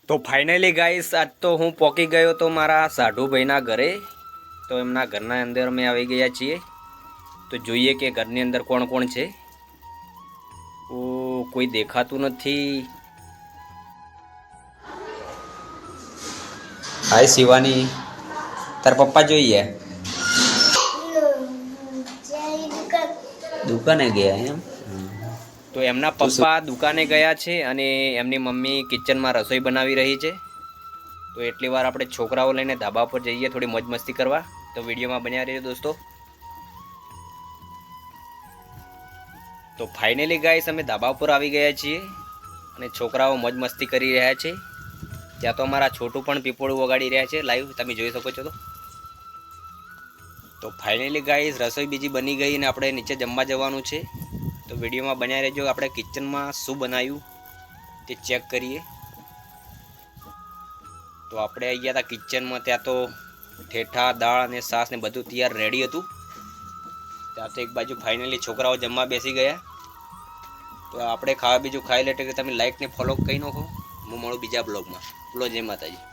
તો finally guys આજ તો હું પહોંચી ગયો તો મારા સાઢુભાઈના ઘરે। તો એમના ઘરના અંદર અમે આવી ગયા છીએ। તો જોઈએ કે ઘરની અંદર કોણ કોણ છે। ઓ કોઈ દેખાતું નથી। હાય શિવાની, તાર પપ્પા જોઈએ દુકાને ગયા એમ। તો એમના પપ્પા દુકાને ગયા છે અને એમની મમ્મી કિચનમાં રસોઈ બનાવી રહી છે। તો એટલી વાર આપણે છોકરાઓ લઈને ધાબા પર જઈએ થોડી મોજ મસ્તી કરવા। તો વિડીયોમાં બન્યા રહેજો દોસ્તો। તો ફાઇનલી ગાઈસ અમે ધાબા પર આવી ગયા છીએ અને છોકરાઓ મોજ મસ્તી કરી રહ્યા છે। ત્યાં તો અમારા છોટું પણ પીપોળું વગાડી રહ્યા છે લાઈવ તમે જોઈ શકો છો। તો ફાઇનલી ગાઈસ રસોઈ બીજી બની ગઈ અને આપણે નીચે જમવા જવાનું છે। તો વિડીયોમાં બન્યા રહેજો। આપણે કિચનમાં શું બનાવ્યું તે ચેક કરીએ। તો આપણે આવી ગયા હતા કિચનમાં। ત્યાં તો ઠેઠા દાળ અને છાશ ને બધું તૈયાર રેડી હતું। ત્યાં તો એક બાજુ ફાઇનલી છોકરાઓ જમવા બેસી ગયા। તો આપણે ખાવા બીજું ખાઈ લે એટલે તમે લાઈક ને ફોલો કરી નાખો। હું મળું બીજા બ્લોગમાં। બોલો જય માતાજી।